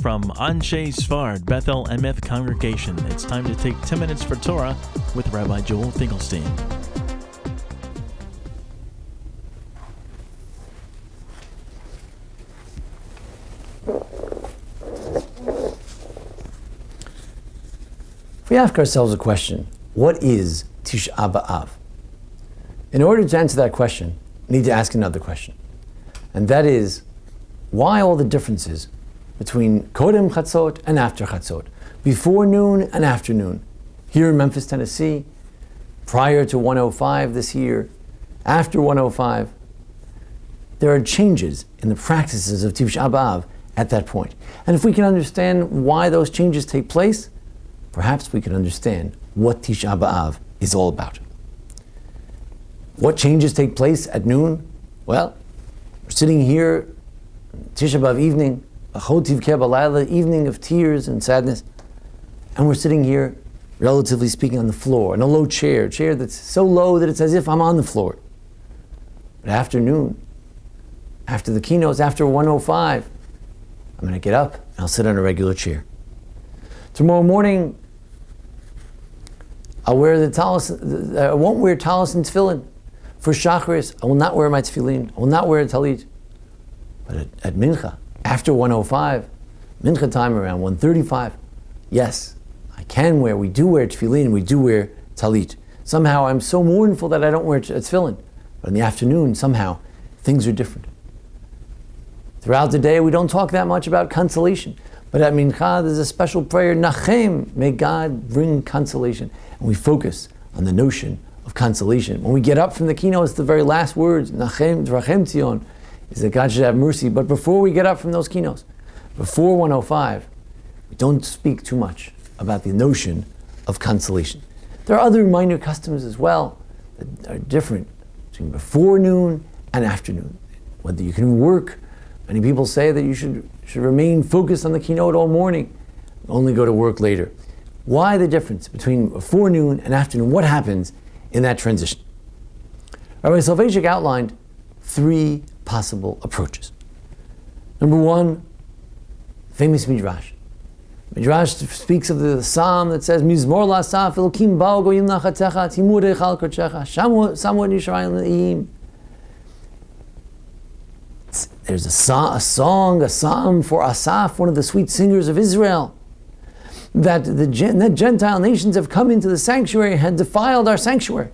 from Anshe Sfard Bethel Emeth Congregation. It's time to take 10 minutes for Torah with Rabbi Joel Finkelstein. If we ask ourselves a question, what is Tisha B'Av? In order to answer that question, we need to ask another question. And that is, why all the differences between Kodem Chatzot and after Chatzot, before noon and after noon, here in Memphis, Tennessee, prior to 105 this year, after 105, there are changes in the practices of Tisha B'Av at that point. And if we can understand why those changes take place, perhaps we can understand what Tisha B'Av is all about. What changes take place at noon? Well, we're sitting here, Tisha B'Av evening, evening of tears and sadness, and we're sitting here, relatively speaking, on the floor, in a low chair that's so low that it's as if I'm on the floor. But after noon, after the keynotes, after 105, I'm going to get up and I'll sit on a regular chair. Tomorrow morning, I'll wear the talis. I won't wear talis and tefillin. For Shacharis, I will not wear my tefillin. I will not wear a talit. But at Mincha, after 105, Mincha time around 1:35, yes, we do wear tefillin, we do wear talit. Somehow I'm so mournful that I don't wear tefillin. But in the afternoon, somehow, things are different. Throughout the day, we don't talk that much about consolation. But at Mincha, there's a special prayer, Nachem, may God bring consolation. And we focus on the notion of consolation. When we get up from the keynotes, the very last words, Nachem, Drachem Tzion, is that God should have mercy. But before we get up from those keynotes, before 105, we don't speak too much about the notion of consolation. There are other minor customs as well that are different between before noon and afternoon. Whether you can work, many people say that you should remain focused on the keynote all morning, only go to work later. Why the difference between before noon and afternoon? What happens in that transition? Rabbi Soloveitchik outlined 3 possible approaches. Number 1, famous Midrash. Midrash speaks of the psalm that says, Mizmor la'asaf elokim ba'u goyim nachatecha timur eichal kodechecha shamu Yisrael le'im. There's a psalm for Asaph, one of the sweet singers of Israel, that the Gentile nations have come into the sanctuary and had defiled our sanctuary.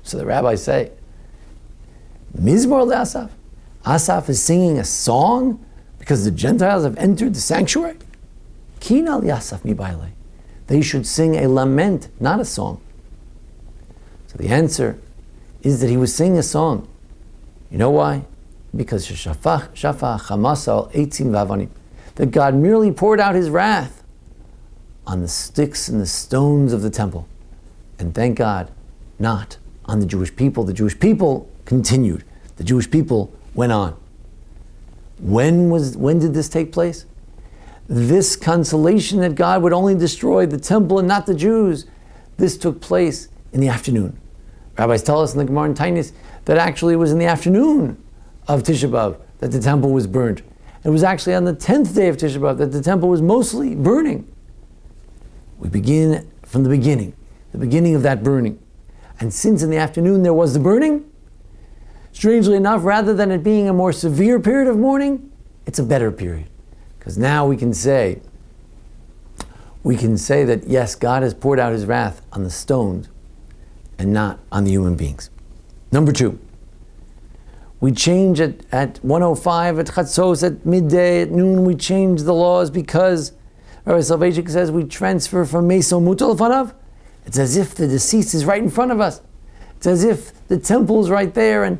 So the rabbis say, Mizmor le'asaf. Asaph is singing a song because the Gentiles have entered the sanctuary? Kina li'asaf mi ba'alei. They should sing a lament, not a song. So the answer is that he was singing a song. You know why? Because shafach chamasa al eitzim v'avanim. That God merely poured out his wrath on the sticks and the stones of the temple. And thank God, not on the Jewish people. The Jewish people continued. The Jewish people went on. When did this take place? This consolation that God would only destroy the temple and not the Jews, this took place in the afternoon. Rabbis tell us in the Gemara in Tainis that actually it was in the afternoon of Tisha B'Av that the temple was burned. It was actually on the 10th day of Tisha B'Av that the temple was mostly burning. We begin from the beginning of that burning. And since in the afternoon there was the burning, strangely enough, rather than it being a more severe period of mourning, it's a better period. Because now we can say that yes, God has poured out his wrath on the stones and not on the human beings. Number 2, we change at 105, at Chatzos, at midday, at noon, we change the laws because Rabbi Soloveitchik says we transfer from Meso Mutal Fanav. It's as if the deceased is right in front of us. It's as if the temple is right there and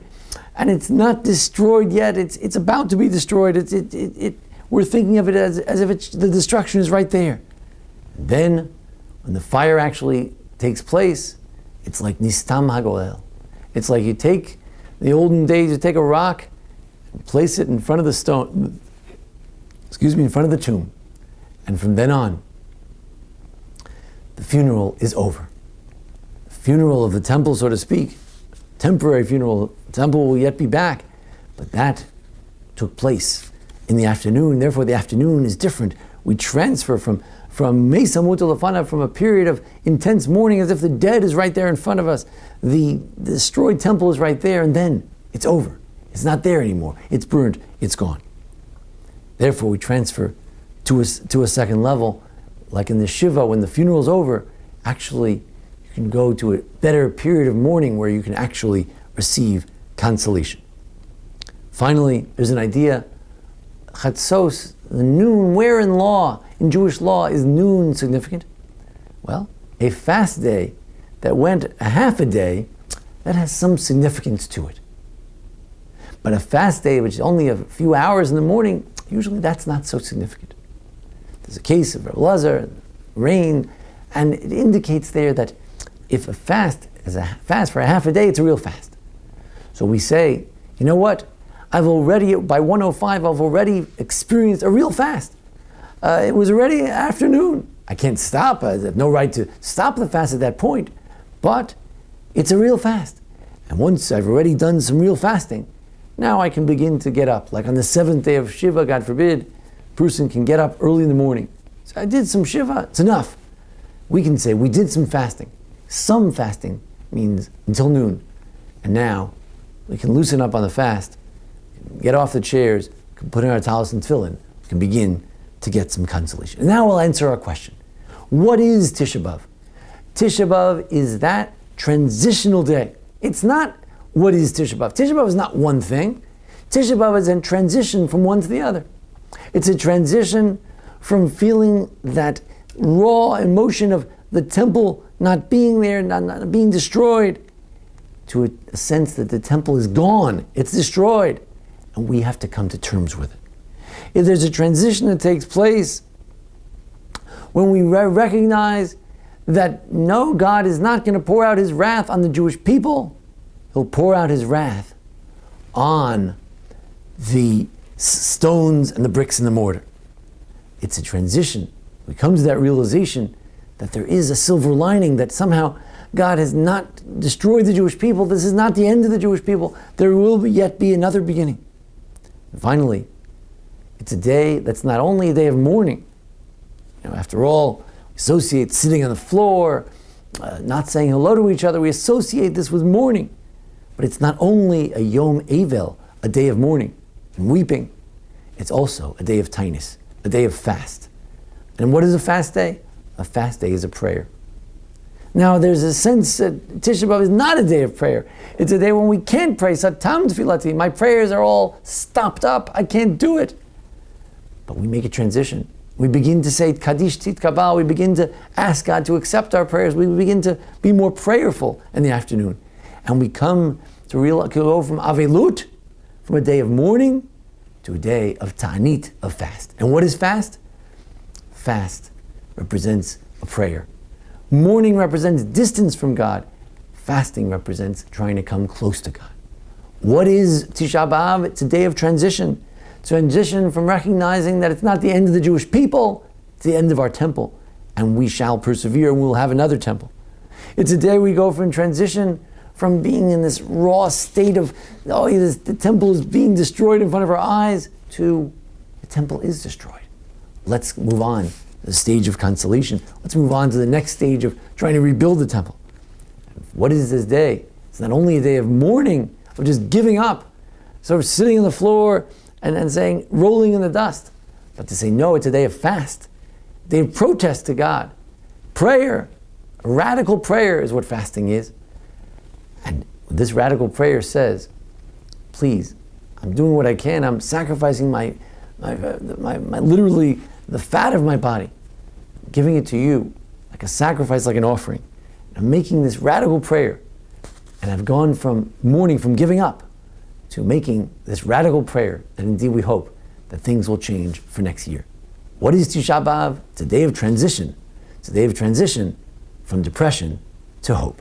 it's not destroyed yet. It's about to be destroyed. We're thinking of it as if the destruction is right there. And then, when the fire actually takes place, it's like Nistam HaGoel. It's like you take, in the olden days, you take a rock and place it in front of the in front of the tomb. And from then on, the funeral is over. The funeral of the temple, so to speak, temporary funeral, the temple will yet be back, but that took place in the afternoon. Therefore, the afternoon is different. We transfer from Mesa Muta Lafana, from a period of intense mourning as if the dead is right there in front of us. The destroyed temple is right there, and then it's over. It's not there anymore. It's burned. It's gone. Therefore, we transfer to a second level. Like in the Shiva, when the funeral is over, actually you can go to a better period of mourning where you can actually receive consolation. Finally, there's an idea, Chatzos, the noon. Where in Jewish law, is noon significant? Well, a fast day that went a half a day, that has some significance to it. But a fast day, which is only a few hours in the morning, usually that's not so significant. There's a case of Rabbi Lazar, rain, and it indicates there that if a fast is a fast for a half a day, it's a real fast. So we say, you know what? By 1:05, I've already experienced a real fast. It was already afternoon. I can't stop. I have no right to stop the fast at that point. But it's a real fast. And once I've already done some real fasting, now I can begin to get up. Like on the 7th day of Shiva, God forbid, a person can get up early in the morning. So I did some Shiva, it's enough. We can say we did some fasting. Some fasting means until noon. And now we can loosen up on the fast, get off the chairs, can put in our talis and tefillin, can begin to get some consolation. And now we'll answer our question. What is Tisha B'Av? Tisha B'Av is that transitional day. It's not what is Tisha B'Av. Tisha B'Av is not one thing. Tisha B'Av is a transition from one to the other. It's a transition from feeling that raw emotion of the temple not being there, not being destroyed, to a sense that the temple is gone, it's destroyed, and we have to come to terms with it. If there's a transition that takes place when we recognize that no, God is not going to pour out his wrath on the Jewish people, he'll pour out his wrath on the stones and the bricks and the mortar. It's a transition. We come to that realization that there is a silver lining, that somehow God has not destroyed the Jewish people. This is not the end of the Jewish people. There will yet be another beginning. And finally, it's a day that's not only a day of mourning. After all, we associate sitting on the floor, not saying hello to each other. We associate this with mourning. But it's not only a Yom Evel, a day of mourning and weeping. It's also a day of tainus, a day of fast. And what is a fast day? A fast day is a prayer. Now, there's a sense that Tisha B'Av is not a day of prayer. It's a day when we can't pray. Satam tefilati. My prayers are all stopped up. I can't do it. But we make a transition. We begin to say Kaddish Titkabal. We begin to ask God to accept our prayers. We begin to be more prayerful in the afternoon. And we come to go from Avelut, from a day of mourning, to a day of Ta'anit, of fast. And what is fast? Fast represents a prayer. Mourning represents distance from God. Fasting represents trying to come close to God. What is Tisha B'Av? It's a day of transition. Transition from recognizing that it's not the end of the Jewish people, it's the end of our temple. And we shall persevere and we'll have another temple. It's a day we go from transition from being in this raw state of, the temple is being destroyed in front of our eyes, to the temple is destroyed. Let's move on to the stage of consolation. Let's move on to the next stage of trying to rebuild the temple. What is this day? It's not only a day of mourning, of just giving up, sort of sitting on the floor and saying, rolling in the dust, but to say, no, it's a day of fast, a day of protest to God. Prayer, a radical prayer is what fasting is. And this radical prayer says, please, I'm doing what I can. I'm sacrificing my literally the fat of my body, I'm giving it to you like a sacrifice, like an offering. I'm making this radical prayer, and I've gone from mourning, from giving up, to making this radical prayer that indeed we hope that things will change for next year. What is Tisha B'Av? It's a day of transition. It's a day of transition from depression to hope.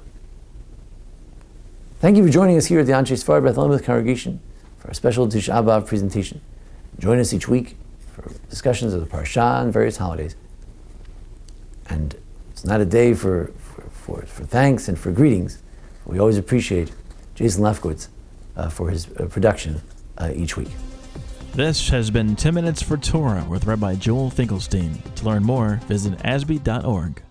Thank you for joining us here at the Anshe Sfar Beth Elameth congregation for our special Tisha B'Av presentation. Join us each week for discussions of the Parsha and various holidays. And it's not a day for thanks and for greetings. We always appreciate Jason Lefkowitz for his production each week. This has been 10 Minutes for Torah with Rabbi Joel Finkelstein. To learn more, visit ASBEE.org.